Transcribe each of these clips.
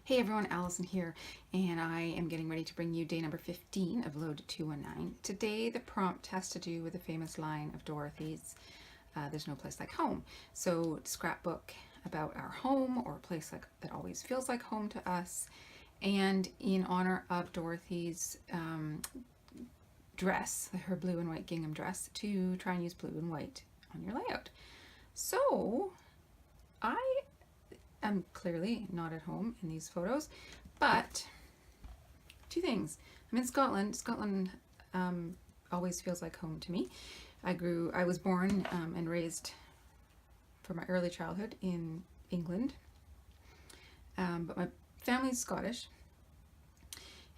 Hey everyone, Allison here, and I am getting ready to bring you day number 15 of LOAD219. Today the prompt has to do with the famous line of Dorothy's, there's no place like home. So scrapbook about our home, or a place that always feels like home to us, and in honor of Dorothy's dress, her blue and white gingham dress, to try and use blue and white on your layout. So I'm clearly not at home in these photos, but two things. I'm in Scotland. Scotland always feels like home to me. I was born and raised for my early childhood in England, but my family's Scottish,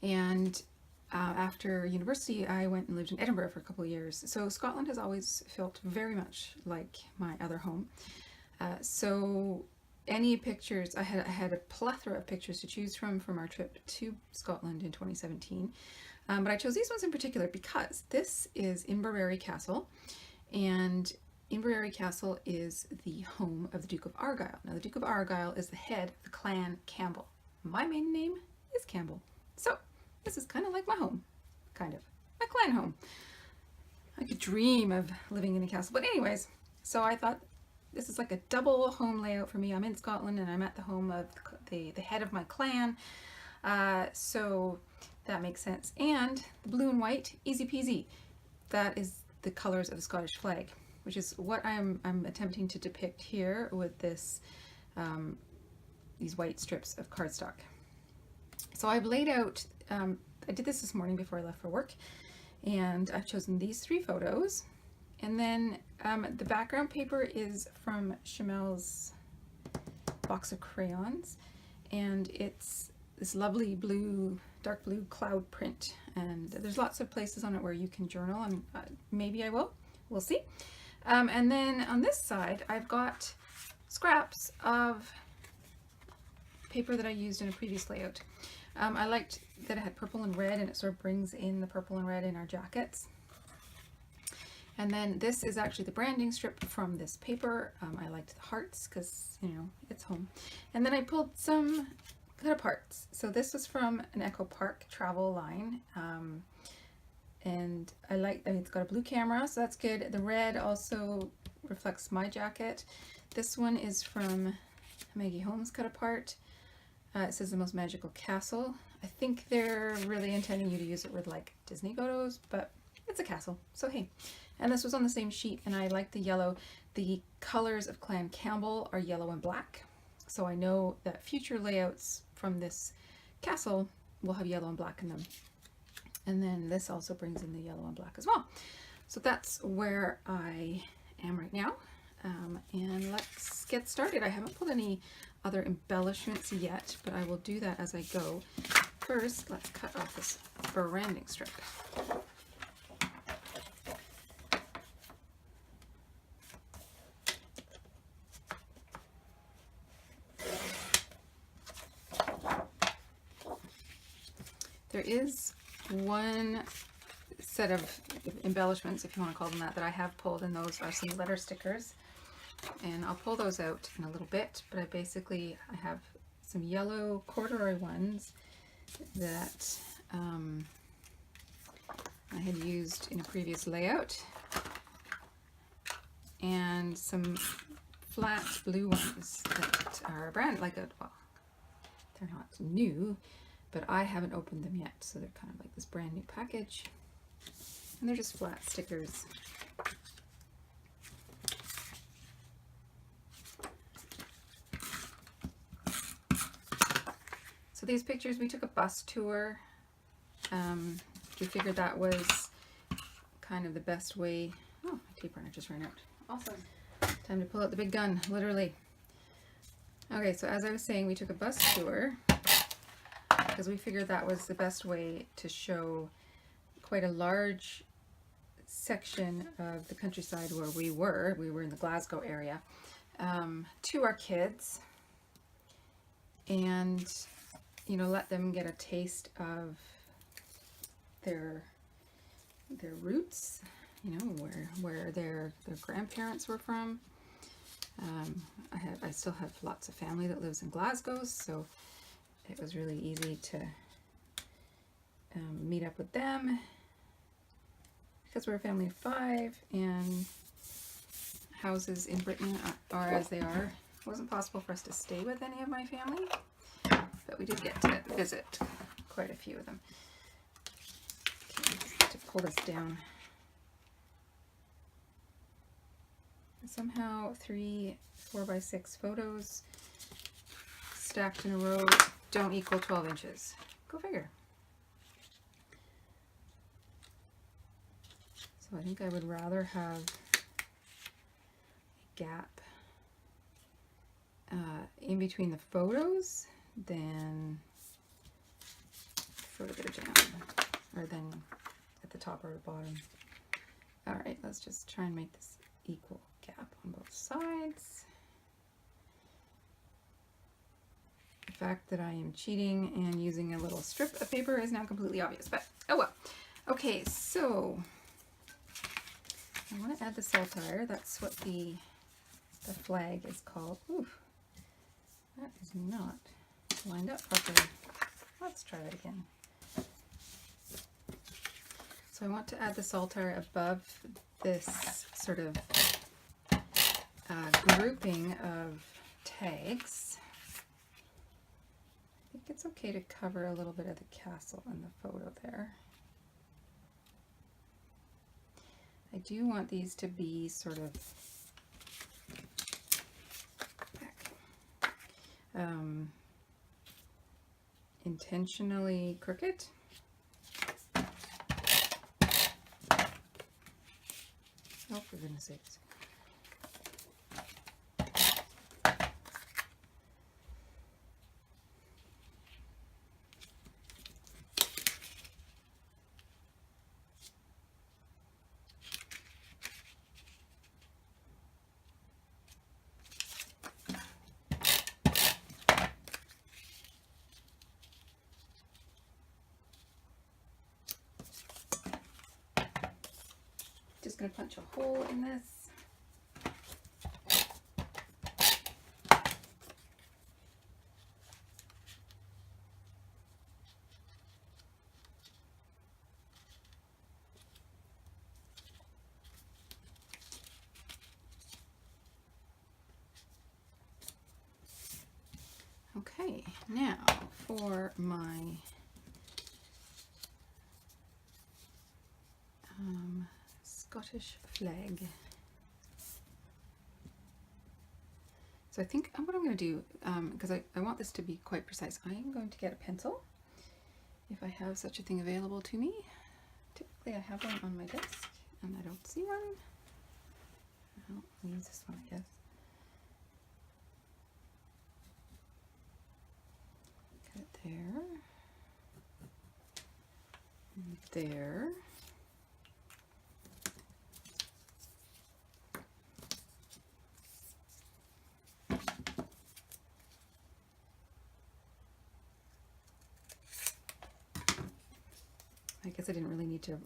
and after university I went and lived in Edinburgh for a couple of years. So Scotland has always felt very much like my other home. So any pictures, I had a plethora of pictures to choose from our trip to Scotland in 2017, but I chose these ones in particular because this is Inverary Castle, and Inverary Castle is the home of the Duke of Argyll. Now the Duke of Argyll is the head of the clan Campbell. My maiden name is Campbell, so this is kind of like my home, kind of my clan home. I could dream of living in a castle, but anyways, so I thought this is like a double home layout for me. I'm in Scotland and I'm at the home of the head of my clan, so that makes sense. And the blue and white, easy peasy. That is the colors of the Scottish flag, which is what I'm attempting to depict here with this these white strips of cardstock. So I've laid out, I did this morning before I left for work, and I've chosen these three photos. And then the background paper is from Chamel's box of crayons, and it's this lovely blue, dark blue cloud print, and there's lots of places on it where you can journal, and maybe I will, we'll see. And then on this side I've got scraps of paper that I used in a previous layout. I liked that it had purple and red, and it sort of brings in the purple and red in our jackets. And then this is actually the branding strip from this paper. I liked the hearts because, you know, it's home. And then I pulled some cut aparts. So this was from an Echo Park travel line. And I mean, it's got a blue camera, so that's good. The red also reflects my jacket. This one is from Maggie Holmes cut apart. It says the most magical castle. I think they're really intending you to use it with like Disney photos, but it's a castle, so hey. And this was on the same sheet, and I like the yellow. The colors of Clan Campbell are yellow and black, so I know that future layouts from this castle will have yellow and black in them. And then this also brings in the yellow and black as well. So that's where I am right now, and let's get started. I haven't pulled any other embellishments yet, but I will do that as I go. First, let's cut off this branding strip. There is one set of embellishments, if you want to call them that I have pulled, and those are some letter stickers. And I'll pull those out in a little bit, but I have some yellow corduroy ones that I had used in a previous layout, and some flat blue ones that are brand well, they're not new, but I haven't opened them yet, so they're kind of like this brand new package, and they're just flat stickers. So these pictures, we took a bus tour. We figured that was kind of the best way. Oh, my tape runner just ran out. Awesome. Time to pull out the big gun, literally. Okay, so as I was saying, we took a bus tour because we figured that was the best way to show quite a large section of the countryside where we were. We were in the Glasgow area, to our kids, and you know, let them get a taste of their roots, you know, where their grandparents were from. I still have lots of family that lives in Glasgow, so it was really easy to meet up with them because we're a family of 5 and houses in Britain are as they are. It wasn't possible for us to stay with any of my family, but we did get to visit quite a few of them. Okay, just to pull this down. Somehow 3 4x6 photos stacked in a row don't equal 12 inches. Go figure. So I think I would rather have a gap in between the photos than further down, or then at the top or the bottom. All right, let's just try and make this equal gap on both sides. The fact that I am cheating and using a little strip of paper is now completely obvious, but oh well. Okay, so I want to add the saltire. That's what the flag is called. Oof, that is not lined up properly. Let's try that again. So I want to add the saltire above this sort of grouping of tags. I think it's okay to cover a little bit of the castle in the photo there. I do want these to be sort of intentionally crooked. Oh, for goodness sakes. Just going to punch a hole in this. Okay, now for my Scottish flag. So I think what I'm going to do, because I want this to be quite precise, I am going to get a pencil, if I have such a thing available to me. Typically I have one on my desk, and I don't see one. I'll use this one, I guess. Cut it there. And there. I guess I didn't really need to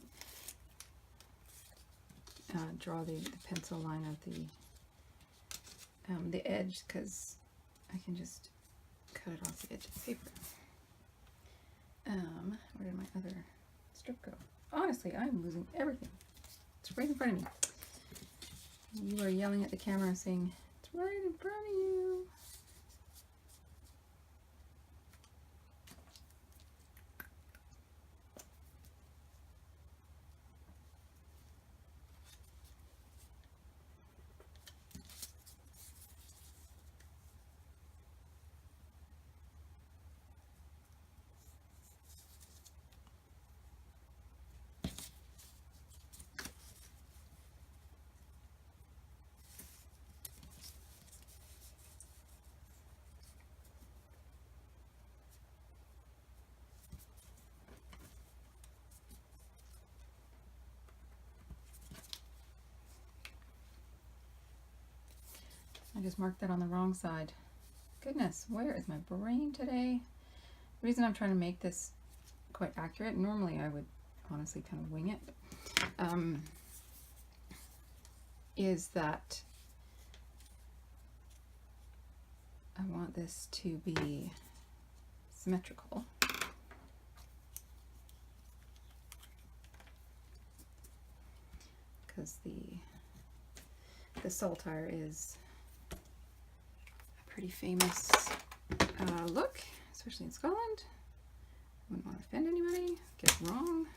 draw the pencil line of the edge, because I can just cut it off the edge of the paper. Where did my other strip go? Honestly, I'm losing everything. It's right in front of me. You are yelling at the camera saying, it's right in front of you. I just marked that on the wrong side. Goodness, where is my brain today? The reason I'm trying to make this quite accurate, normally I would honestly kind of wing it, is that I want this to be symmetrical. Because the saltire is a pretty famous look, especially in Scotland. Wouldn't want to offend anybody, get it wrong.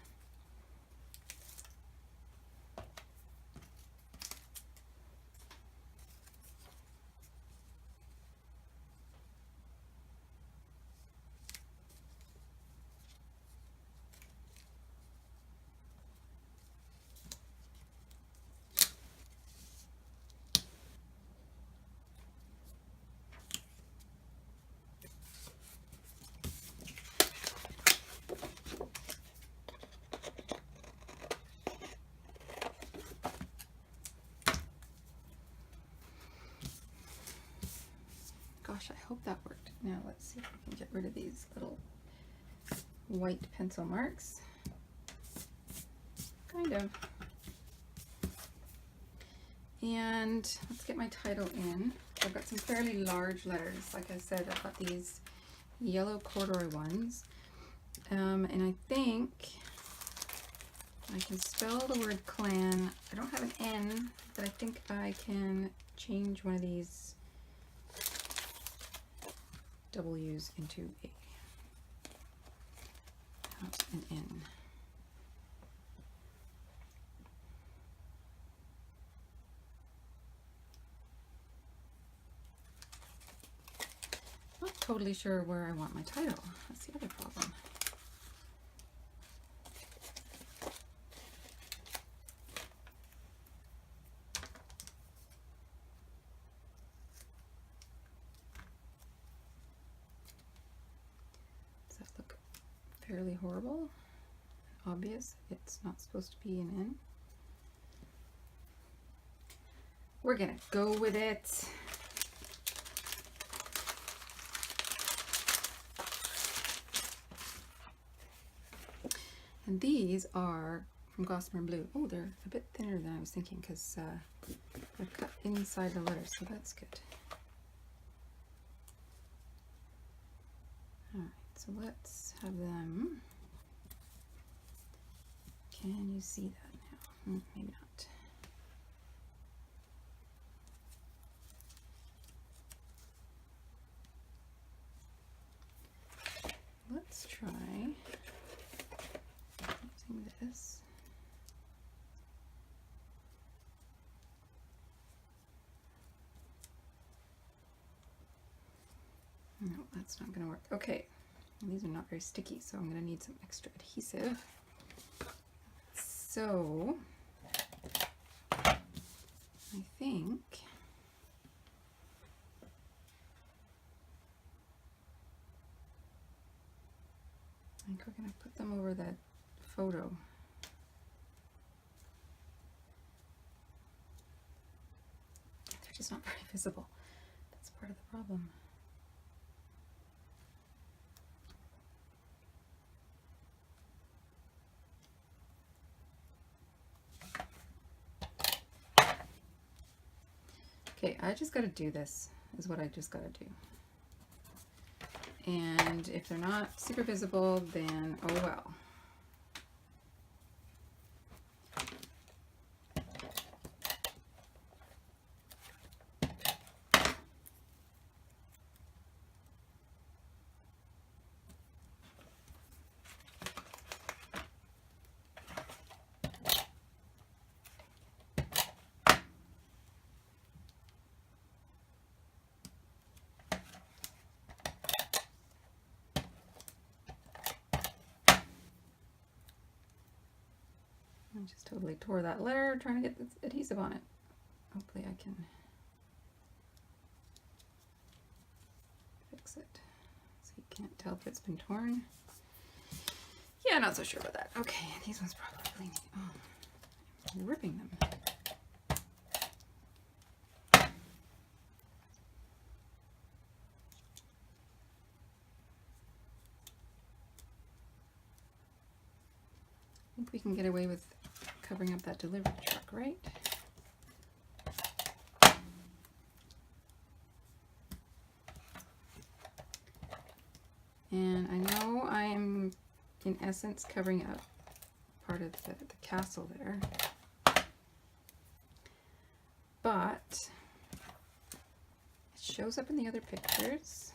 Gosh, I hope that worked. Now let's see if we can get rid of these little white pencil marks. Kind of. And let's get my title in. I've got some fairly large letters. Like I said, I've got these yellow corduroy ones. And I think I can spell the word clan. I don't have an N, but I think I can change one of these W's into a an N. Not totally sure where I want my title. That's the other problem. Fairly horrible, obvious. It's not supposed to be an N. We're gonna go with it. And these are from Gossamer Blue. Oh, they're a bit thinner than I was thinking because they're cut inside the letters, so that's good. Alright, so let's have them. Can you see that now? Maybe not. Let's try using this. No, that's not going to work. Okay, these are not very sticky, so I'm going to need some extra adhesive. So, I think we're going to put them over that photo. They're just not very visible. That's part of the problem. Okay, I just got to do this, is what I just got to do. And if they're not super visible, then oh well. I just totally tore that letter trying to get this adhesive on it. Hopefully I can fix it so you can't tell if it's been torn. Yeah, not so sure about that. Okay, these ones probably need, oh, I'm ripping them. I think we can get away with covering up that delivery truck, right? And I know I am, in essence, covering up part of the castle there. But it shows up in the other pictures.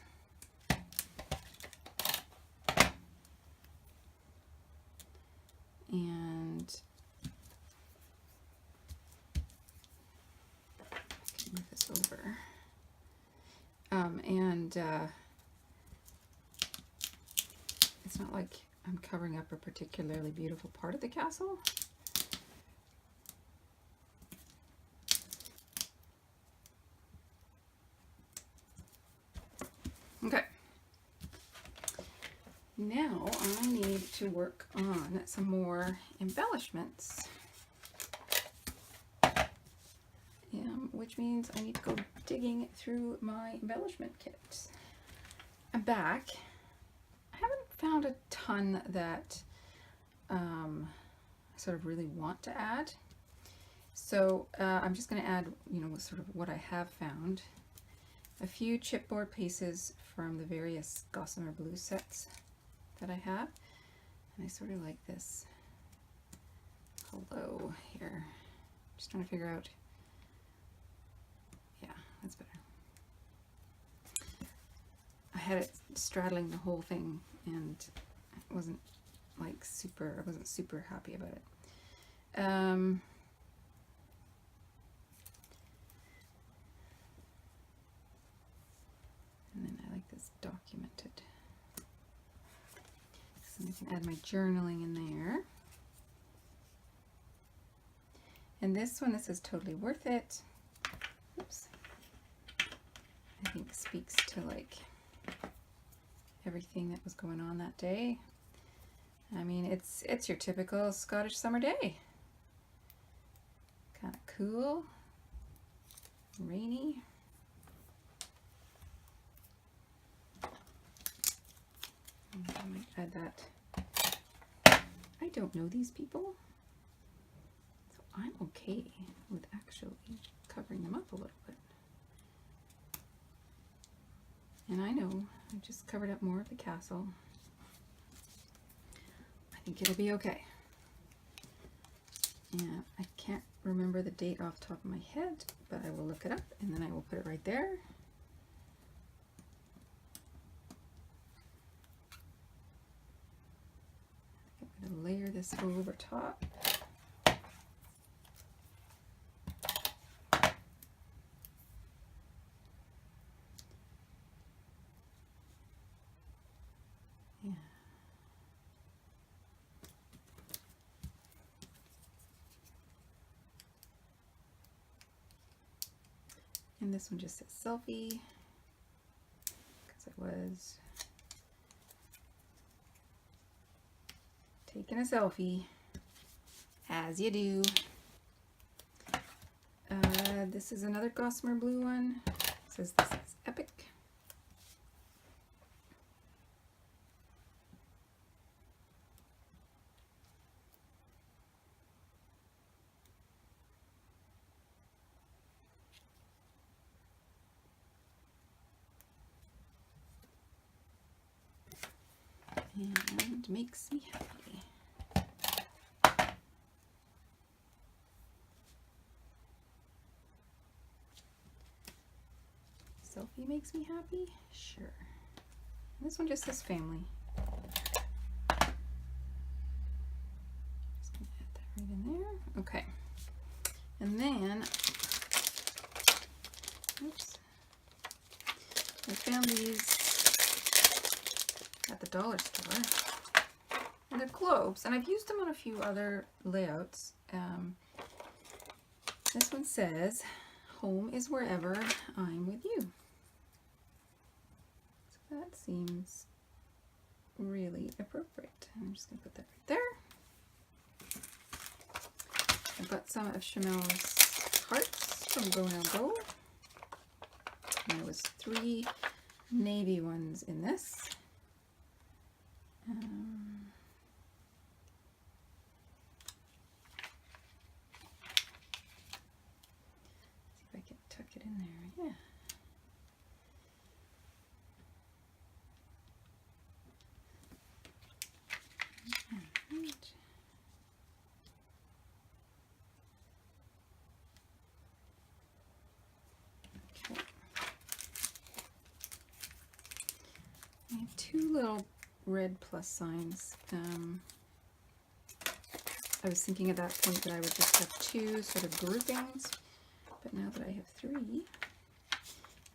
And I can move this over. It's not like I'm covering up a particularly beautiful part of the castle. Okay. Now I need to work on some more embellishments, which means I need to go digging through my embellishment kit. I'm back. I haven't found a ton that I sort of really want to add. So I'm just going to add, sort of what I have found. A few chipboard pieces from the various Gossamer Blue sets that I have. And I sort of like this hello here. Just trying to figure out. Yeah, that's better. I had it straddling the whole thing and it wasn't like I wasn't super happy about it. And then I like this documented. So I can add my journaling in there. And this one, this is totally worth it. Oops. I think speaks to like everything that was going on that day. I mean, it's your typical Scottish summer day. Kind of cool, rainy. I might add that. I don't know these people, so I'm okay with actually covering them up a little bit. And I know I just covered up more of the castle. I think it'll be okay. And I can't remember the date off the top of my head, but I will look it up and then I will put it right there. I'm going to layer this over top. Yeah. And this one just says selfie, because I was taking a selfie, as you do. This is another Gossamer Blue one. It says this is epic. And makes me happy. Selfie makes me happy? Sure. And this one just says family. Just gonna add that right in there. Okay. And then, oops, I found these at the dollar store, and they're globes, and I've used them on a few other layouts. This one says, "Home is wherever I'm with you." So that seems really appropriate. I'm just going to put that right there. I've got some of Chamel's hearts from Go Now Go. And there was 3 navy ones in this. See if I can tuck it in there. Yeah. I have two little red plus signs. I was thinking at that point that I would just have two sort of groupings, but now that I have three,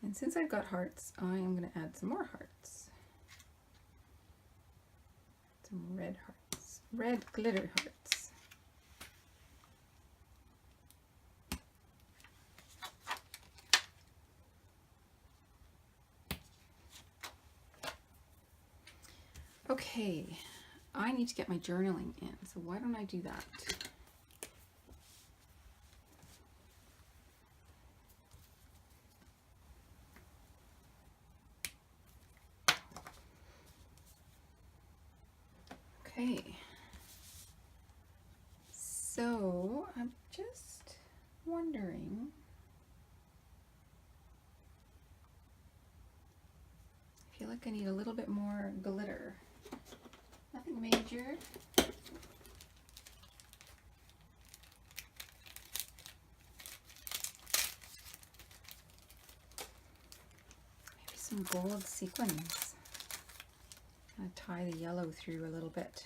and since I've got hearts, I am going to add some more hearts. Some red hearts, red glitter hearts. Okay, I need to get my journaling in, so why don't I do that? Okay, so I'm just wondering, I feel like I need a little bit more glitter. Nothing major. Maybe some gold sequins. I'm going to tie the yellow through a little bit.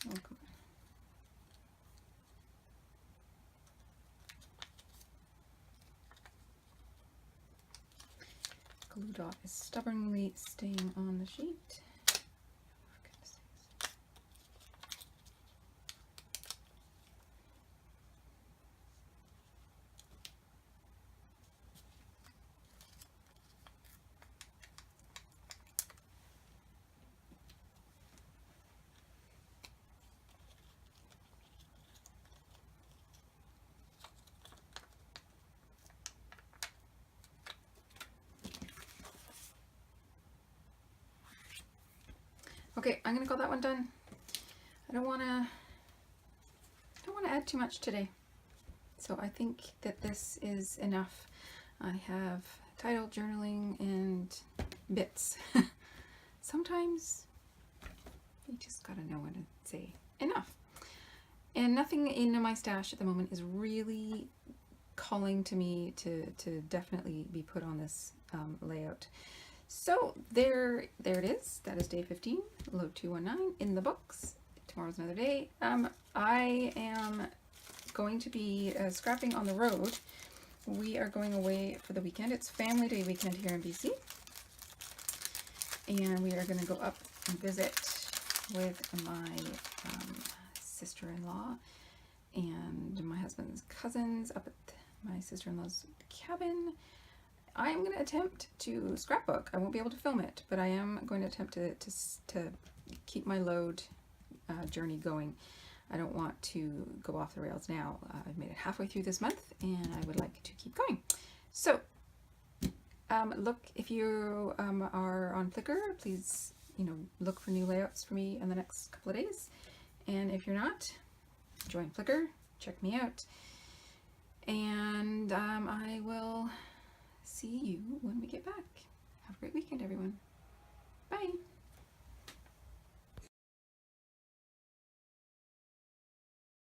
Oh, come on. Glue dot is stubbornly staying on the sheet. Okay, I'm gonna call that one done. I don't wanna add too much today. So I think that this is enough. I have title, journaling, and bits. Sometimes you just gotta know when to say enough. And nothing in my stash at the moment is really calling to me to definitely be put on this layout. So there it is. That is day 15, LOAD219 in the books. Tomorrow's another day. I am going to be scrapping on the road. We are going away for the weekend. It's family day weekend here in BC. And we are going to go up and visit with my sister-in-law and my husband's cousins up at my sister-in-law's cabin. I am going to attempt to scrapbook. I won't be able to film it, but I am going to attempt to keep my load journey going. I don't want to go off the rails now. I've made it halfway through this month and I would like to keep going. So look, if you are on Flickr, please look for new layouts for me in the next couple of days. And if you're not, join Flickr, check me out, and I will see you when we get back. Have a great weekend, everyone. Bye.